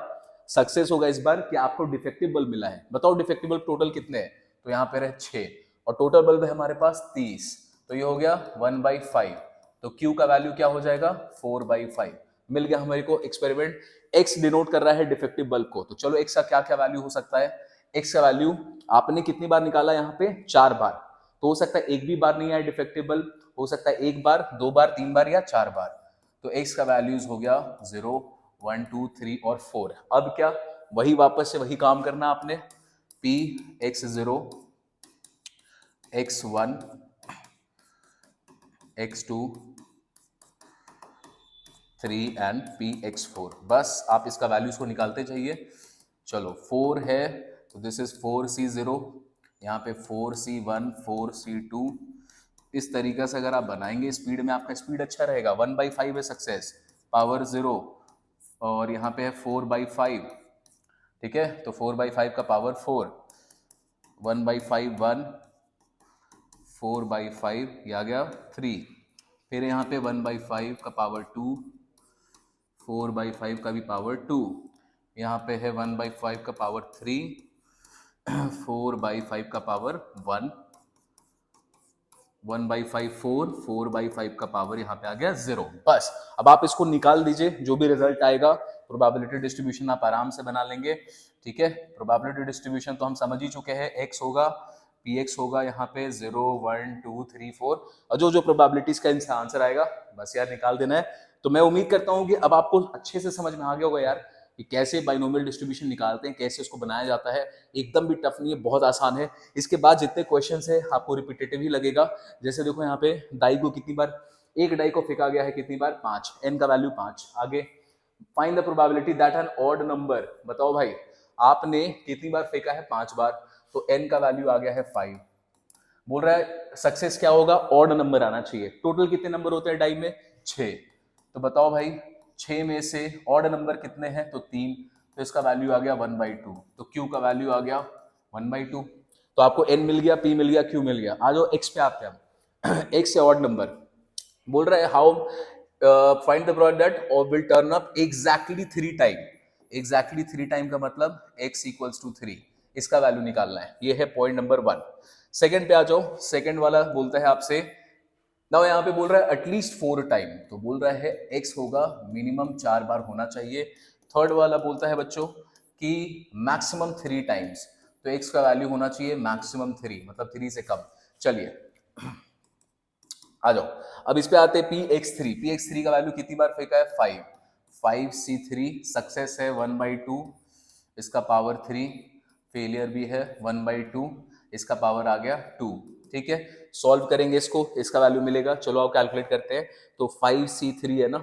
सक्सेस होगा इस बार कि आपको डिफेक्टिव बल्ब मिला है। बताओ डिफेक्टिव बल्ब टोटल कितने हैं? तो यहाँ पे रहे 6 और टोटल बल्ब है हमारे पास 30, तो ये हो गया 1/5। तो Q का वैल्यू क्या हो जाएगा? 4/5। मिल गया हमारे को एक्सपेरिमेंट। X डिनोट कर रहा है डिफेक्टिव बल्ब को, तो चलो X का क्या क्या वैल्यू हो सकता है? X का वैल्यू आपने कितनी बार निकाला यहाँ पे? 4 बार। तो हो सकता है एक भी बार नहीं आया डिफेक्टिव बल्ब, हो सकता है एक बार, 2 बार, 3 बार या 4 बार। तो x का वैल्यूज हो गया 0 1 2 3 और 4। अब क्या, वही वापस से वही काम करना आपने। p x0 x1 x2 3 and p x4। बस आप इसका वैल्यूज को निकालते जाइए। चलो, 4 है तो दिस इज 4c0, यहाँ पे 4c1 4c2। इस तरीके से अगर आप बनाएंगे स्पीड में, आपका स्पीड अच्छा रहेगा। 1/5 है सक्सेस, पावर 0, और यहाँ पे है 4/5, ठीक है। तो 4/5 का पावर 4, 1/5 1, 4/5 ये आ गया 3। फिर यहाँ पे 1/5 का पावर 2, 4/5 का भी पावर 2, यहाँ पे है 1/5 का पावर 3, 4/5 का पावर 1, 1/5 4, 4/5 का पावर यहाँ पे आ गया 0। बस अब आप इसको निकाल दीजिए, जो भी रिजल्ट आएगा प्रोबेबिलिटी डिस्ट्रीब्यूशन आप आराम से बना लेंगे, ठीक है। प्रोबेबिलिटी डिस्ट्रीब्यूशन तो हम समझ ही चुके हैं, x होगा पी एक्स होगा यहाँ पे 0 1 2 3 4 और जो जो प्रोबेबिलिटीज का इनसे आंसर आएगा बस यार निकाल देना है। तो मैं उम्मीद करता हूँ कि अब आपको अच्छे से समझ में आ गया होगा यार कि कैसे बाइनोमियल डिस्ट्रीब्यूशन निकालते हैं, कैसे उसको बनाया जाता है। एकदम भी टफ नहीं है, बहुत आसान है। इसके बाद जितने क्वेश्चन है आपको रिपीटेटिव ही लगेगा। जैसे देखो यहाँ पे डाई को कितनी बार, एक डाई को फेंका गया है कितनी बार, 5, एन का वैल्यू 5। आगे find the probability that an odd number, बताओ भाई आपने कितनी बार फेंका है, 5 बार, तो एन का वैल्यू आ गया है 5। बोल रहा है सक्सेस क्या होगा, ऑड नंबर आना चाहिए। टोटल कितने नंबर होते हैं डाई में, 6। तो बताओ भाई 6 में से ऑड नंबर कितने हैं, तो 3, तो इसका वैल्यू आ गया 1/2। तो क्यू का वैल्यू आ गया 1/2। तो आपको एन मिल गया, पी मिल गया, क्यू मिल गया। आ जाओ एक्स पे आते हैं हम। एक्स से ऑड नंबर बोल रहा है how find the product that और will turn up exactly 3 time. Exactly 3 time का मतलब x इक्वल्स टू 3, इसका वैल्यू निकालना है। ये है पॉइंट नंबर 1। सेकंड पे आ जाओ। सेकंड वाला बोलता है आपसे, ना यहाँ पे बोल रहा है एटलीस्ट 4 टाइम, तो बोल रहा है x होगा मिनिमम 4 बार होना चाहिए। थर्ड वाला बोलता है बच्चों कि मैक्सिमम 3 टाइम्स, तो x का वैल्यू होना चाहिए मैक्सिमम 3, मतलब 3 से कम। चलिए आ जाओ, अब इस पे आते हैं px3। px3 का वैल्यू कितनी बार फेंका है, 5। 5c3 सक्सेस है 1/2, इसका पावर 3, फेलियर भी है 1/2, इसका पावर आ गया 2। ठीक है, सॉल्व करेंगे इसको, इसका वैल्यू मिलेगा। चलो आओ कैलकुलेट करते हैं। तो 5c3 है ना,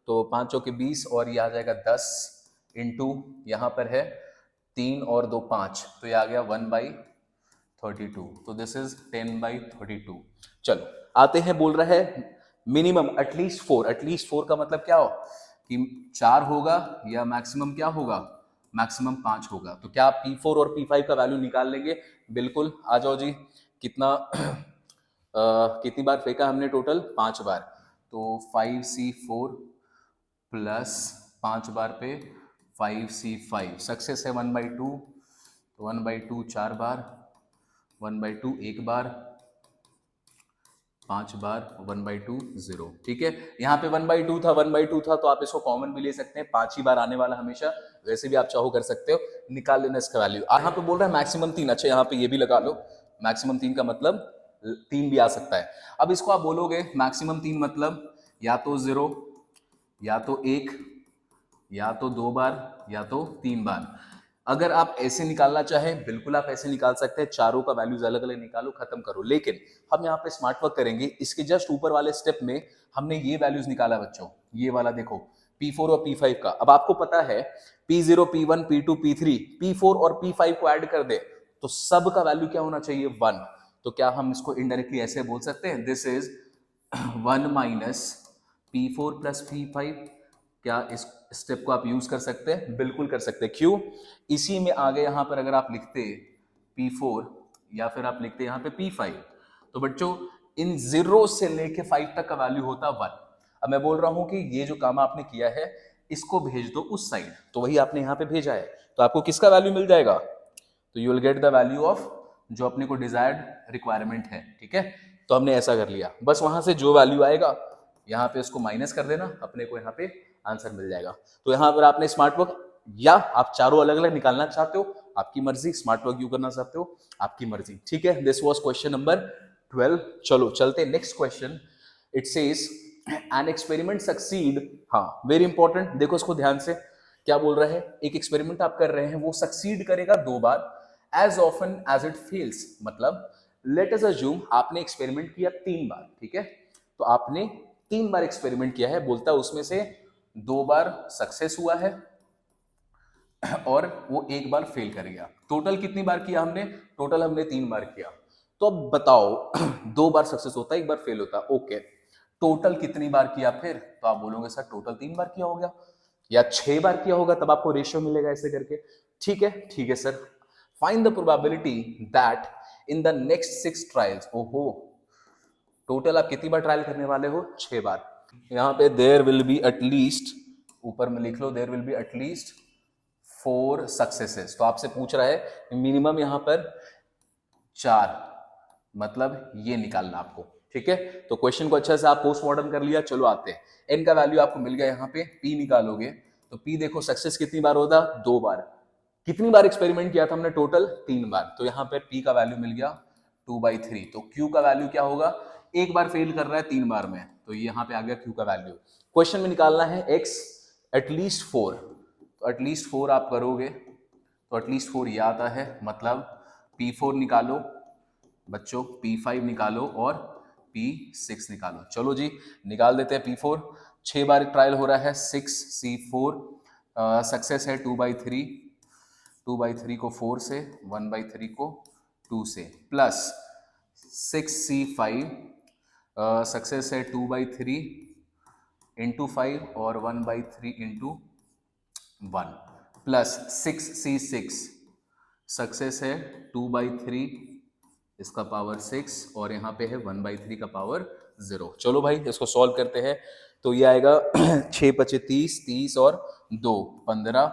तो 5 चौके 20 और ये आ जाएगा 10 इंटू यहाँ पर है 3 और 2 5, तो ये आ गया 1/32। तो दिस इज 10/32। चलो आते हैं, बोल रहा है मिनिमम एटलीस्ट 4। एटलीस्ट 4 का मतलब क्या हो कि 4 होगा या मैक्सिमम क्या होगा, मैक्सिमम 5 होगा। तो क्या आप P4 और P5 का वैल्यू निकाल लेंगे? बिल्कुल, आ जाओ जी। कितना कितनी बार फेंका हमने, टोटल 5 बार। तो 5c4 प्लस 5 बार पे 5c5 सक्सेस है 1/2, तो 1/2 4 बार, 1/2 1 बार, 5 बार, 1/2 0। ठीक है, यहाँ पे 1/2 था, 1/2 था, तो आप इसको कॉमन भी ले सकते हैं, 5 ही बार आने वाला हमेशा। वैसे भी आप चाहो कर सकते हो, निकाल लेना इसका वैल्यू। यहाँ पे बोल रहा है मैक्सिमम 3। अच्छा यहाँ पे ये भी लगा लो, मैक्सिमम 3 का मतलब 3 भी आ सकता है। अब इसको आप बोलोगे मैक्सिमम 3 मतलब या तो 0, या तो 1, या तो 2 बार, या तो 3 बार। अगर आप ऐसे निकालना चाहें बिल्कुल आप ऐसे निकाल सकते हैं, चारों का वैल्यूज अलग अलग निकालो, खत्म करो। लेकिन हम यहाँ पे स्मार्ट वर्क करेंगे। इसके जस्ट ऊपर वाले स्टेप में हमने ये वैल्यूज निकाला बच्चों, ये वाला देखो P4 और P5 का। अब आपको पता है P0 P1 P2 P3, P4 और P5 को ऐड कर दे तो सब का वैल्यू क्या होना चाहिए, 1। तो क्या हम इसको इनडायरेक्टली ऐसे बोल सकते हैं, this is 1 minus P4 plus P5। क्या इस स्टेप को आप यूज कर सकते हैं? बिल्कुल कर सकते हैं। क्यों? इसी में आगे यहां पर अगर आप लिखते P4 या फिर आप लिखते यहाँ पे P5, तो बच्चों इन 0 से लेके 5 तक का वैल्यू होता 1। अब मैं बोल रहा हूं कि ये जो काम आपने किया है इसको भेज दो उस साइड, तो वही आपने यहाँ पे भेजा है, तो आपको किसका वैल्यू मिल जाएगा, तो you will get the value of जो अपने को डिजायर्ड रिक्वायरमेंट है। ठीक है, तो हमने ऐसा कर लिया, बस वहां से जो वैल्यू आएगा यहाँ पे उसको माइनस कर देना, अपने को यहाँ पे आंसर मिल जाएगा। तो यहाँ पर आपने स्मार्ट वर्क, या आप चारों अलग अलग निकालना चाहते हो आपकी मर्जी, स्मार्ट वर्क यू करना चाहते हो आपकी मर्जी। ठीक है, दिस वाज क्वेश्चन नंबर 12। चलो चलते next question. It says an experiment succeed. हाँ वेरी इंपॉर्टेंट, देखो इसको ध्यान से। क्या बोल रहा है, एक एक्सपेरिमेंट आप कर रहे हैं, वो सक्सीड करेगा 2 बार, as often as it fails. मतलब लेट अस अज्यूम आपने एक्सपेरिमेंट किया 3 बार। ठीक है, तो आपने 3 बार एक्सपेरिमेंट किया है, बोलता है उसमें से 2 बार सक्सेस हुआ है और वो 1 बार फेल कर गया। टोटल कितनी बार किया हमने, टोटल हमने 3 बार किया। तो अब बताओ 2 बार सक्सेस होता है, 1 बार फेल होता है, ओके, टोटल कितनी बार किया फिर, तो आप बोलोगे सर टोटल 3 बार किया होगा या 6 बार किया होगा, तब आपको रेशियो मिलेगा ऐसे करके। ठीक है sir, find the probability that in the next 6 trials. ओहो, टोटल आप कितनी बार ट्रायल करने वाले हो, 6 बार। यहाँ पे देयर विल बी एटलीस्ट, ऊपर में लिख लो there will be at least 4 successes. तो आपसे पूछ रहा है मिनिमम यहाँ पर 4, मतलब ये निकालना आपको। ठीक है, तो क्वेश्चन को अच्छा से आप पोस्टमार्टम कर लिया। चलो आते हैं, एन का वैल्यू आपको मिल गया, यहाँ पे पी निकालोगे तो पी देखो सक्सेस कितनी बार होता, 2 बार। कितनी बार एक्सपेरिमेंट किया था हमने, टोटल 3 बार, तो यहाँ पे पी का वैल्यू मिल गया 2/3। तो Q का वैल्यू क्या होगा, एक बार फेल कर रहा है 3 बार में, तो ये यहाँ पे आ गया Q का वैल्यू। क्वेश्चन में निकालना है X एटलीस्ट 4, तो एटलीस्ट 4 आप करोगे तो एटलीस्ट 4 ये आता है, मतलब P4 निकालो बच्चों, P5 निकालो और P6 निकालो। चलो जी निकाल देते हैं P4। 6 बार ट्रायल हो रहा है, 6C4 सक्सेस है 2/3, 2/3 को 4 से, 1/3 को 2 से, प्लस 6C5 सक्सेस है 2/3 इंटू 5 और 1/3 इंटू 1, प्लस 6C6 सक्सेस है 2/3 इसका पावर 6 और यहाँ पे है 1/3 का पावर 0। चलो भाई इसको सॉल्व करते हैं। तो ये आएगा 6 पचे 30, 30 और 2 15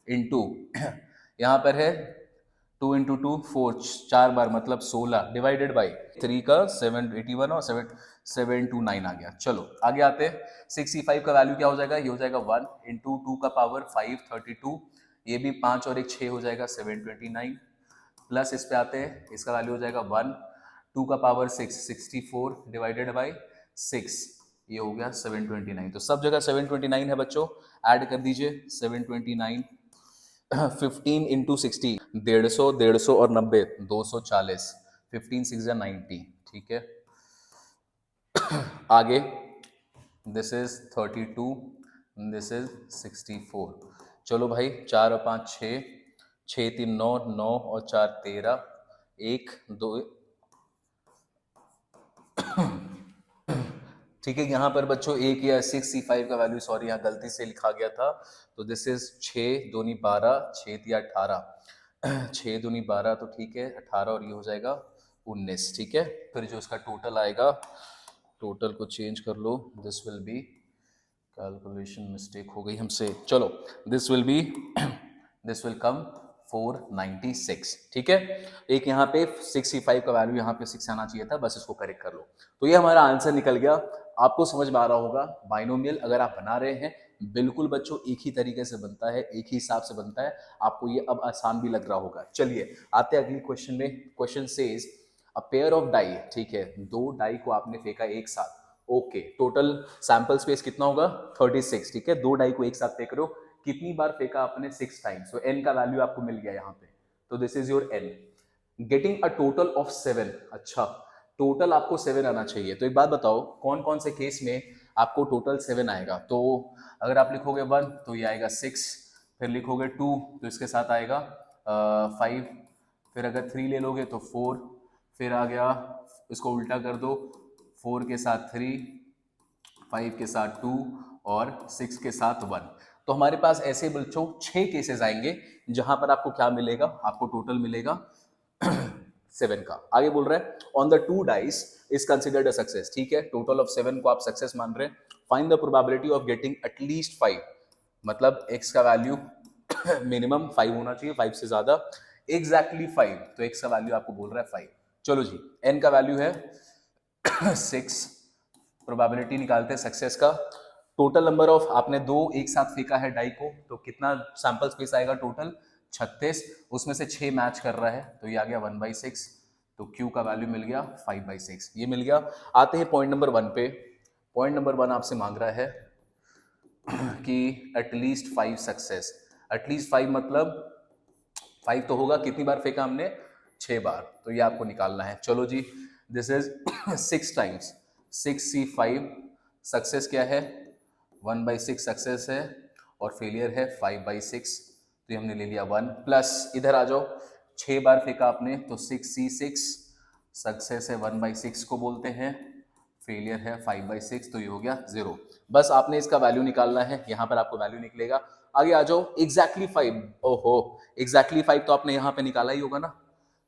इंटू यहाँ पर है 2 इंटू 2 4, 4 बार मतलब 16 डिवाइडेड बाई 3 का 781 और 729 आ गया। चलो आगे आते हैं। 65 का वैल्यू क्या हो जाएगा, ये हो जाएगा 1 इंटू 2 का पावर 5 32, ये भी 5 और एक 6 हो जाएगा 729, प्लस इस पे आते हैं, इसका वैल्यू हो जाएगा 1, 2 का पावर 6 64 डिवाइडेड बाई 6, ये हो गया 729। तो सब जगह 729 है बच्चों, ऐड कर दीजिए 729, 15 इंटू 60 150, 150 और 90 240, 15 6 90, ठीक है। आगे दिस इज 32, दिस इज 64। चलो भाई 4 और 5 6, 6 3 9, 9 और 4 13, 1 2, ठीक है। यहाँ पर बच्चों एक या 6C5 का वैल्यू सॉरी यहाँ गलती से लिखा गया था, तो दिस इज 6 दूनी 12, 6 दिया 18, 6 दूनी 12 तो ठीक है 18 और ये हो जाएगा 19, ठीक है। फिर जो इसका टोटल आएगा, टोटल को चेंज कर लो, this will be, calculation mistake हो गई हमसे, चलो this will be this will come 496, ठीक है। एक यहाँ पे 65 का वैल्यू यहाँ पे 6 आना चाहिए था, बस इसको करेक्ट कर लो। तो ये हमारा आंसर निकल गया। आपको समझ में आ रहा होगा बाइनोमियल अगर आप बना रहे हैं, बिल्कुल बच्चों एक ही तरीके से बनता है, एक ही हिसाब से बनता है। आपको ये अब आसान भी लग रहा होगा। चलिए आते हैं अगली क्वेश्चन में। Question says a pair of die, ठीक है, 2 डाई को आपने फेंका एक साथ, ओके, टोटल सैंपल स्पेस कितना होगा 36, ठीक है। 2 डाई को एक साथ फेंक रहे हो, कितनी बार फेंका आपने 6 टाइम्स, तो n का वैल्यू आपको मिल गया यहाँ पे, तो this is your n। Getting a total of 7, अच्छा टोटल आपको 7 आना चाहिए। तो एक बात बताओ कौन कौन से केस में आपको टोटल 7 आएगा। तो अगर आप लिखोगे 1 तो ये आएगा 6, फिर लिखोगे 2 तो इसके साथ आएगा 5, फिर अगर 3 ले लोगे तो 4, फिर आ गया, इसको उल्टा कर दो, 4 के साथ 3, 5 के साथ 2 और 6 के साथ 1। तो हमारे पास ऐसे बच्चों 6 केसेस आएंगे जहां पर आपको क्या मिलेगा, आपको टोटल मिलेगा 7 का। आगे बोल रहा है on the 2 dice is considered a success, ठीक है। टोटल ऑफ 7 को आप सक्सेस मान रहे हैं। Find the probability of getting at least 5, मतलब x का वैल्यू मिनिमम 5 होना चाहिए, 5 से ज्यादा, एग्जैक्टली 5, तो x का वैल्यू आपको बोल रहा है 5। चलो जी n का वैल्यू है 6, प्रोबेबिलिटी निकालते हैं सक्सेस का। टोटल नंबर ऑफ, आपने 2 एक साथ फेंका है डाई को, तो कितना सैंपल स्पेस आएगा टोटल 36, उसमें से 6 मैच कर रहा है, तो ये आ गया 1/6, तो Q का वैल्यू मिल गया 5/6, ये मिल गया। आते हैं पॉइंट नंबर 1 पे। पॉइंट नंबर 1 आपसे मांग रहा है कि एटलीस्ट 5 सक्सेस, एटलीस्ट 5 मतलब 5 तो होगा, कितनी बार फेंका हमने 6 बार, तो ये आपको निकालना है। चलो जी this is 6 times 6C5, success क्या है 1/6 सक्सेस है और फेलियर है 5/6, तो ये हमने ले लिया 1, प्लस इधर आ जाओ, 6 बार फेंका आपने तो 6C6, सक्सेस है 1/6 को बोलते हैं, फेलियर है 5/6, तो ये हो गया 0। बस आपने इसका वैल्यू निकालना है, यहाँ पर आपको वैल्यू निकलेगा। आगे आ जाओ, एग्जैक्टली 5, ओहो एग्जैक्टली 5 तो आपने यहाँ पे निकाला ही होगा ना,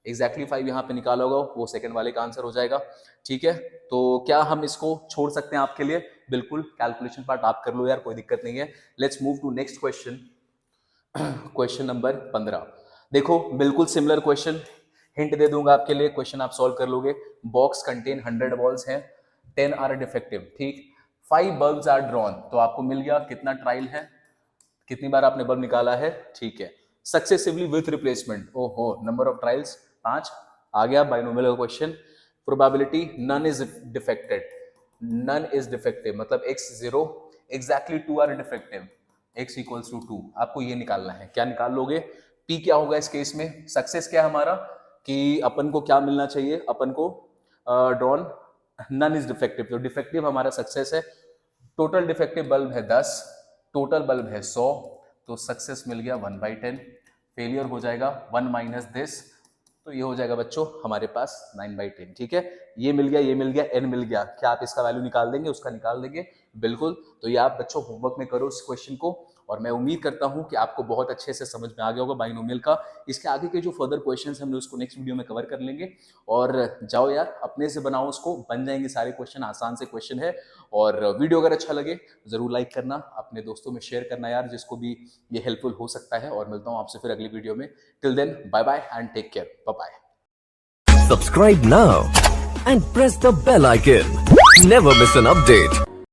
एग्जैक्टली 5 यहाँ पे निकाला होगा, वो सेकंड वाले का आंसर हो जाएगा, ठीक है। तो क्या हम इसको छोड़ सकते हैं आपके लिए, बिल्कुल कैलकुलेशन पार्ट आप कर लो यार, कोई दिक्कत नहीं है। Let's move to next question. Question number 15, देखो बिल्कुल सिमिलर क्वेश्चन, हिंट दे दूंगा आपके लिए, क्वेश्चन आप सॉल्व कर लोगे। बॉक्स कंटेन 100 बॉल्स हैं, 10 आर डिफेक्टिव, ठीक, 5 बल्ब्स आर ड्रॉन, तो आपको मिल गया कितना ट्रायल है, कितनी बार आपने बल्ब निकाला है, ठीक है। सक्सेसिवली विथ रिप्लेसमेंट, ओहो नंबर ऑफ ट्रायल्स 5, आ गया बाइनोमियल का क्वेश्चन। Probability none is defected, none is defective मतलब x 0 exactly 2 are defective, x equals to 2, आपको ये निकालना है। क्या निकाल लोगे? p क्या होगा इस केस में? सक्सेस क्या है हमारा कि अपन को क्या मिलना चाहिए, अपन को ड्रॉन नन इज डिफेक्टिव, तो डिफेक्टिव हमारा सक्सेस है। टोटल डिफेक्टिव बल्ब है 10, टोटल बल्ब है 100, तो सक्सेस मिल गया 1/10। फेलियर हो जाएगा 1 माइनस दिस, तो ये हो जाएगा बच्चों हमारे पास 9/10। ठीक है, ये मिल गया, ये मिल गया, n मिल गया। क्या आप इसका वैल्यू निकाल देंगे? उसका निकाल देंगे, बिल्कुल। तो ये आप बच्चों होमवर्क में करो इस क्वेश्चन को, और मैं उम्मीद करता हूं कि आपको बहुत अच्छे से समझ में आ गया होगा बाइनोमियल का। इसके आगे के जो फर्दर क्वेश्चन हैं हमने उसको नेक्स्ट वीडियो में कवर कर लेंगे। और जाओ यार अपने से बनाओ, उसको बन जाएंगे सारे क्वेश्चन, आसान से क्वेश्चन है। और वीडियो अगर अच्छा लगे जरूर लाइक करना, अपने दोस्तों में शेयर करना यार, जिसको भी ये हेल्पफुल हो सकता है। और मिलता हूं आपसे फिर अगली वीडियो में। Till then bye bye and take care, bye bye. Subscribe now and press the bell icon. Never miss an update.